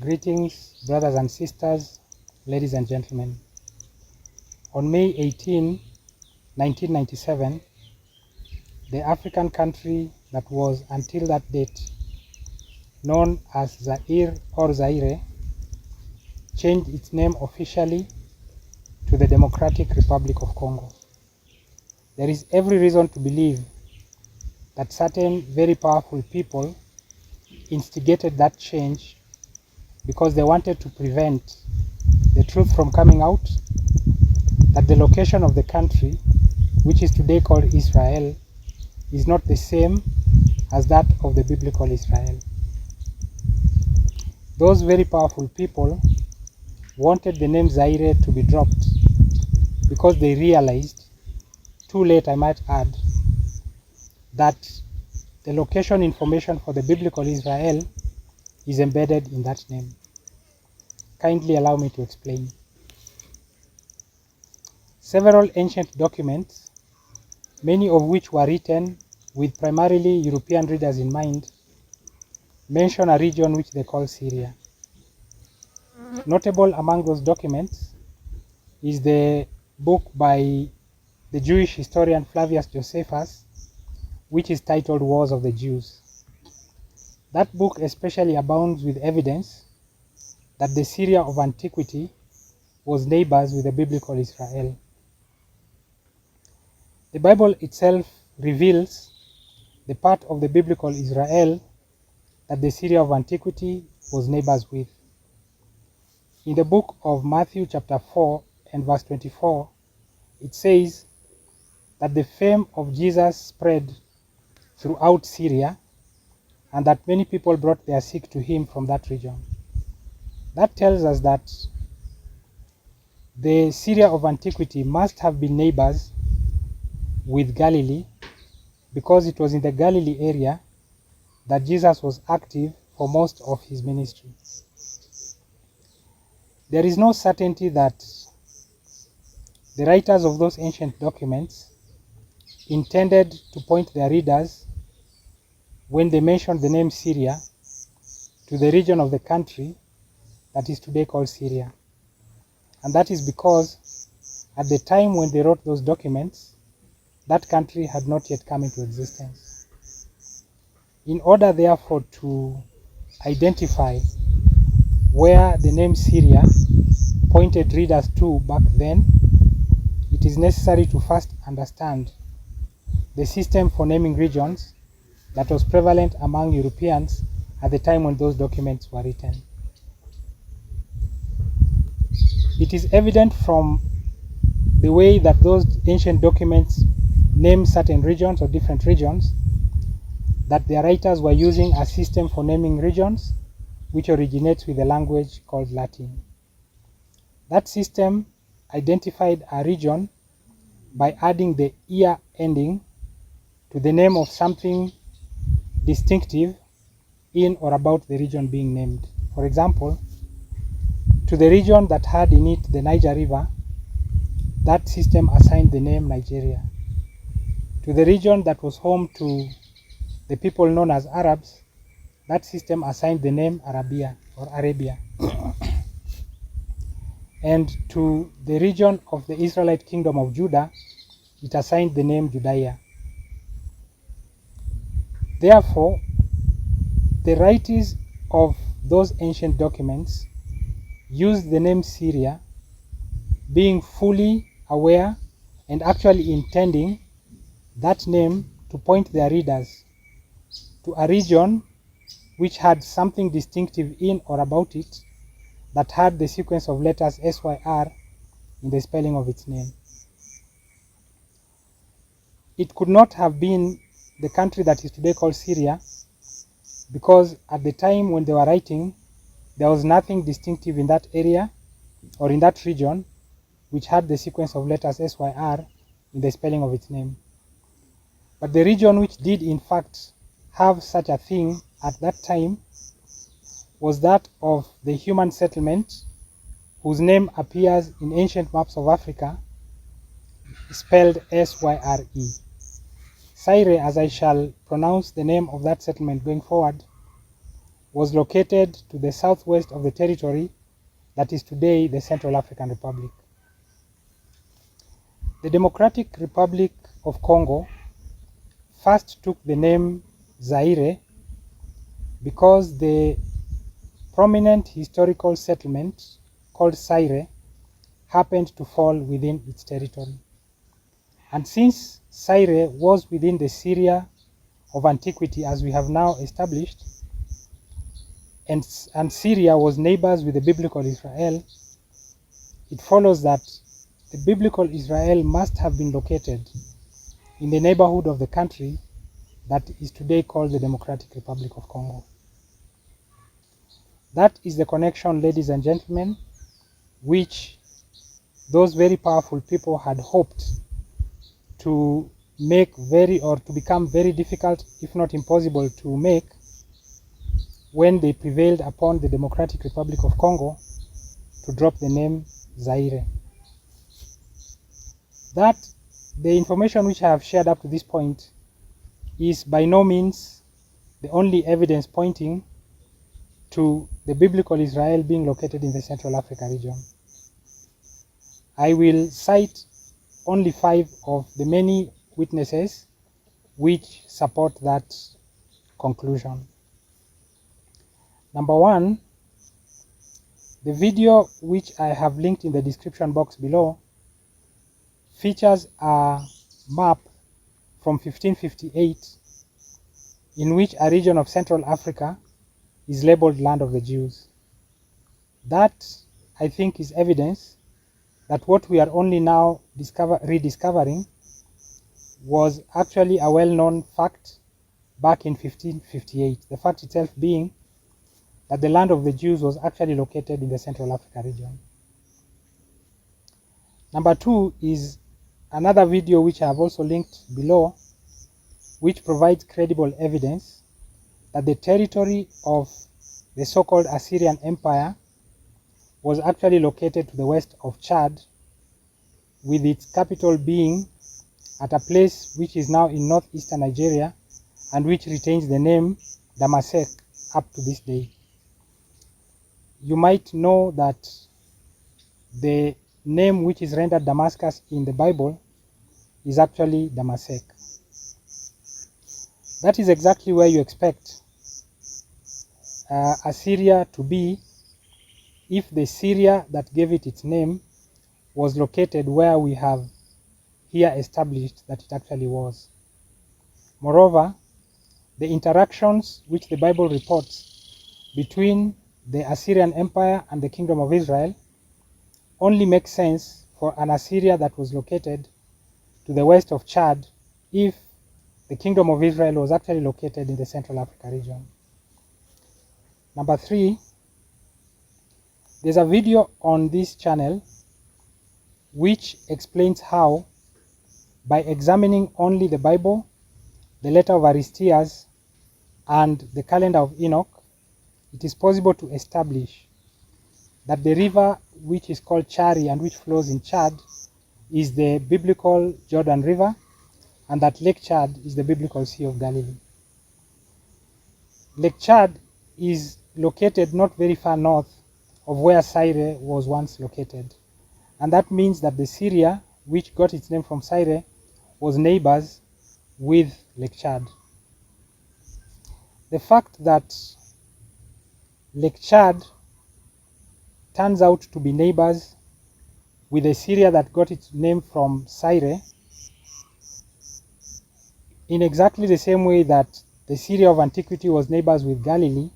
Greetings, brothers and sisters, ladies and gentlemen. On May 18, 1997, the African country that was until that date known as Zaire or Zaire changed its name officially to the Democratic Republic of Congo. There is every reason to believe that certain very powerful people instigated that change because they wanted to prevent the truth from coming out that the location of the country, which is today called Israel, is not the same as that of the biblical Israel. Those very powerful people wanted the name Zaire to be dropped because they realized, too late I might add, that the location information for the biblical Israel is embedded in that name. Kindly allow me to explain. Several ancient documents, many of which were written with primarily European readers in mind, mention a region which they call Syria. Notable among those documents is the book by the Jewish historian Flavius Josephus, which is titled Wars of the Jews. That book especially abounds with evidence that the Syria of antiquity was neighbors with the biblical Israel. The Bible itself reveals the part of the biblical Israel that the Syria of antiquity was neighbors with. In the book of Matthew chapter 4 and verse 24, it says that the fame of Jesus spread throughout Syria and that many people brought their sick to him from that region. That tells us that the Syria of antiquity must have been neighbors with Galilee because it was in the Galilee area that Jesus was active for most of his ministry. There is no certainty that the writers of those ancient documents intended to point their readers, when they mentioned the name Syria, to the region of the country that is today called Syria. And that is because at the time when they wrote those documents, that country had not yet come into existence. In order therefore to identify where the name Syria pointed readers to back then, it is necessary to first understand the system for naming regions that was prevalent among Europeans at the time when those documents were written. It is evident from the way that those ancient documents name certain regions or different regions that their writers were using a system for naming regions which originates with a language called Latin. That system identified a region by adding the "-ia" ending to the name of something distinctive in or about the region being named. For example, to the region that had in it the Niger River, that system assigned the name Nigeria. To the region that was home to the people known as Arabs, that system assigned the name Arabia or Arabia. And to the region of the Israelite kingdom of Judah, it assigned the name Judea. Therefore, the writers of those ancient documents used the name Syria, being fully aware and actually intending that name to point their readers to a region which had something distinctive in or about it that had the sequence of letters SYR in the spelling of its name. It could not have been the country that is today called Syria because at the time when they were writing, there was nothing distinctive in that area or in that region which had the sequence of letters SYR in the spelling of its name. But the region which did in fact have such a thing at that time was that of the human settlement whose name appears in ancient maps of Africa spelled Syre. Zaire, as I shall pronounce the name of that settlement going forward, was located to the southwest of the territory that is today the Central African Republic. The Democratic Republic of Congo first took the name Zaire because the prominent historical settlement called Seir happened to fall within its territory. And since Zaire was within the Syria of antiquity, as we have now established, and Syria was neighbors with the biblical Israel, it follows that the biblical Israel must have been located in the neighborhood of the country that is today called the Democratic Republic of Congo. That is the connection, ladies and gentlemen, which those very powerful people had hoped to make to become very difficult, if not impossible, to make when they prevailed upon the Democratic Republic of Congo to drop the name Zaire. That the information which I have shared up to this point is by no means the only evidence pointing to the biblical Israel being located in the Central Africa region. I will cite only 5 of the many witnesses which support that conclusion. Number 1, the video which I have linked in the description box below features a map from 1558 in which a region of Central Africa is labeled Land of the Jews. That, I think, is evidence that what we are only now rediscovering was actually a well-known fact back in 1558. The fact itself being that the Land of the Jews was actually located in the Central Africa region. Number 2 is another video which I have also linked below, which provides credible evidence that the territory of the so-called Assyrian Empire was actually located to the west of Chad, with its capital being at a place which is now in northeastern Nigeria and which retains the name Damasek up to this day. You might know that the name which is rendered Damascus in the Bible is actually Damasek. That is exactly where you expect Assyria to be if the Syria that gave it its name was located where we have here established that it actually was. Moreover, the interactions which the Bible reports between the Assyrian Empire and the Kingdom of Israel only make sense for an Assyria that was located to the west of Chad if the Kingdom of Israel was actually located in the Central Africa region. Number 3, there's a video on this channel which explains how, by examining only the Bible, the letter of Aristeas, and the calendar of Enoch, it is possible to establish that the river which is called Chari and which flows in Chad is the biblical Jordan River, and that Lake Chad is the biblical Sea of Galilee. Lake Chad is located not very far north of where Zaire was once located, and that means that the Syria, which got its name from Zaire, was neighbors with Lake Chad. The fact that Lake Chad turns out to be neighbors with the Syria that got its name from Zaire, in exactly the same way that the Syria of antiquity was neighbors with Galilee,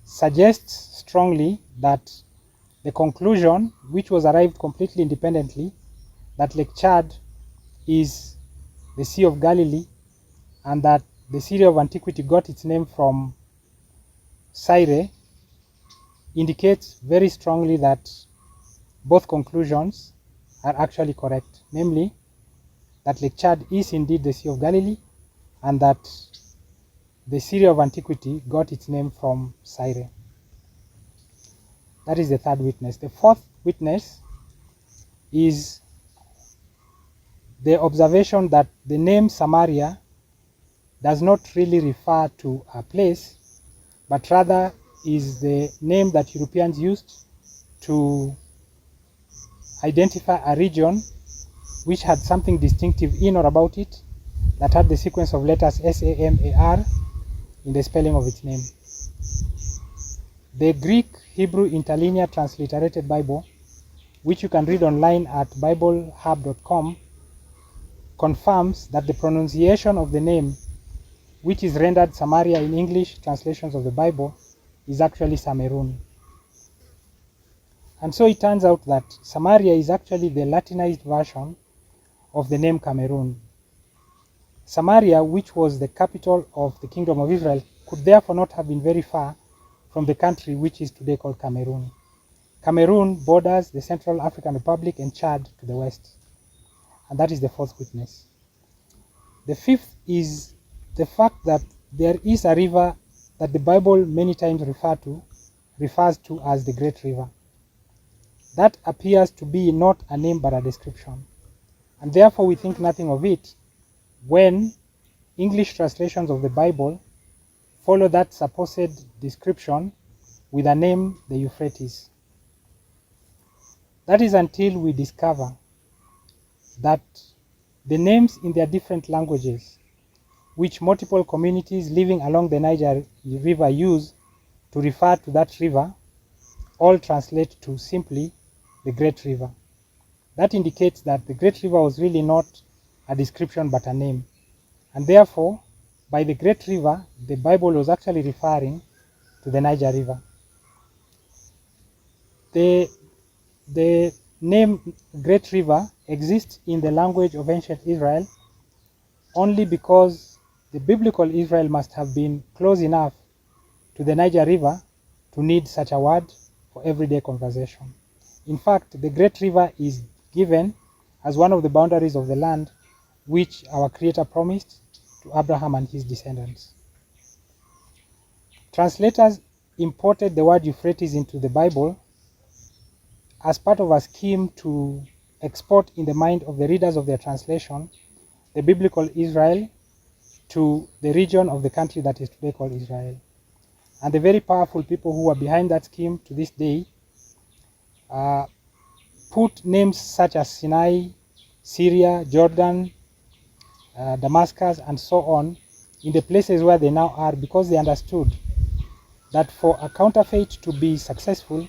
suggests strongly that the conclusion, which was arrived completely independently, that Lake Chad is the Sea of Galilee and that the Syria of antiquity got its name from Zaire, indicates very strongly that both conclusions are actually correct, namely that Lake Chad is indeed the Sea of Galilee and that the Syria of antiquity got its name from Zaire. That is the third witness. The fourth witness is the observation that the name Samaria does not really refer to a place, but rather is the name that Europeans used to identify a region which had something distinctive in or about it that had the sequence of letters SAMAR in the spelling of its name. The Greek Hebrew Interlinear Transliterated Bible, which you can read online at biblehub.com, confirms that the pronunciation of the name, which is rendered Samaria in English translations of the Bible, is actually Samerun. And so it turns out that Samaria is actually the Latinized version of the name Cameroon. Samaria, which was the capital of the Kingdom of Israel, could therefore not have been very far from the country which is today called Cameroon. Cameroon borders the Central African Republic and Chad to the west. And that is the fourth witness. The fifth is the fact that there is a river that the Bible many times refers to as the Great River. That appears to be not a name but a description. And therefore we think nothing of it when English translations of the Bible follow that supposed description with a name, the Euphrates. That is until we discover that the names in their different languages, which multiple communities living along the Niger River use to refer to that river, all translate to simply the Great River. That indicates that the Great River was really not a description but a name. And therefore, by the Great River, the Bible was actually referring to the Niger River. The name Great River exists in the language of ancient Israel only because the biblical Israel must have been close enough to the Niger River to need such a word for everyday conversation. In fact, the Great River is given as one of the boundaries of the land which our Creator promised to Abraham and his descendants. Translators imported the word Euphrates into the Bible as part of a scheme to export in the mind of the readers of their translation the biblical Israel to the region of the country that is today called Israel. And the very powerful people who are behind that scheme to this day put names such as Sinai, Syria, Jordan, Damascus, and so on in the places where they now are because they understood that for a counterfeit to be successful,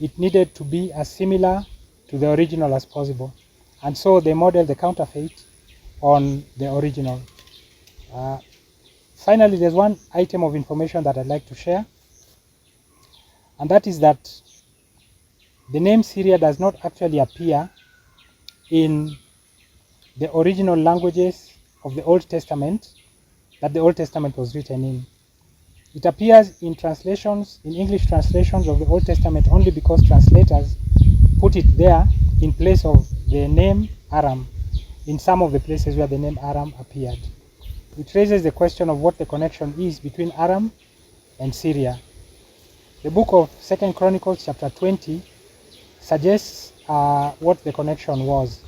it needed to be as similar to the original as possible. And so they modeled the counterfeit on the original. Finally, there's one item of information that I'd like to share, and that is that the name Syria does not actually appear in the original languages of the Old Testament that the Old Testament was written in. It appears in translations, in English translations of the Old Testament only because translators put it there in place of the name Aram, in some of the places where the name Aram appeared. It raises the question of what the connection is between Aram and Syria. The book of 2 Chronicles chapter 20 suggests what the connection was.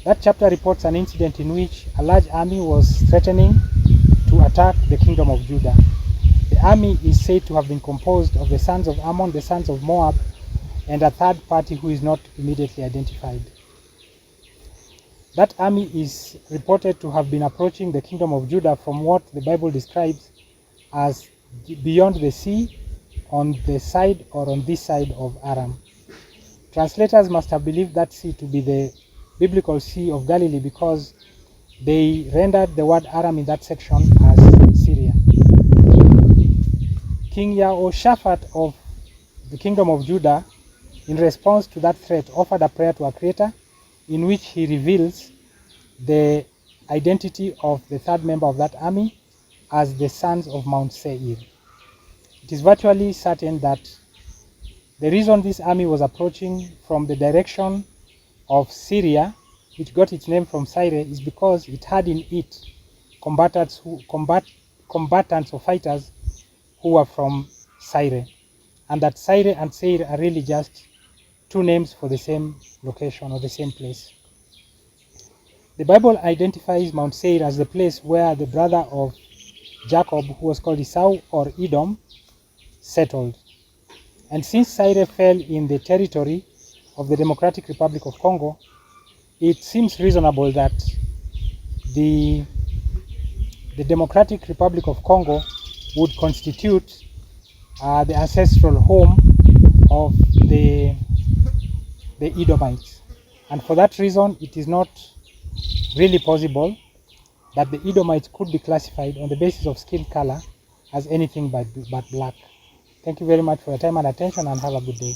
That chapter reports an incident in which a large army was threatening to attack the kingdom of Judah. The army is said to have been composed of the sons of Ammon, the sons of Moab, and a third party who is not immediately identified. That army is reported to have been approaching the kingdom of Judah from what the Bible describes as beyond the sea, on the side or on this side of Aram. Translators must have believed that sea to be the biblical Sea of Galilee because they rendered the word Aram in that section as Syria. King Jehoshaphat of the kingdom of Judah, in response to that threat, offered a prayer to our Creator in which he reveals the identity of the third member of that army as the sons of Mount Seir. It is virtually certain that the reason this army was approaching from the direction of Syria, which got its name from Zaire, is because it had in it combatants or fighters who were from Zaire, and that Zaire and Seir are really just two names for the same location or the same place. The Bible identifies Mount Seir as the place where the brother of Jacob, who was called Esau or Edom, settled. And since Zaire fell in the territory of the Democratic Republic of Congo, it seems reasonable that the Democratic Republic of Congo would constitute the ancestral home of the Edomites. And for that reason, it is not really possible that the Edomites could be classified on the basis of skin color as anything but black. Thank you very much for your time and attention, and have a good day.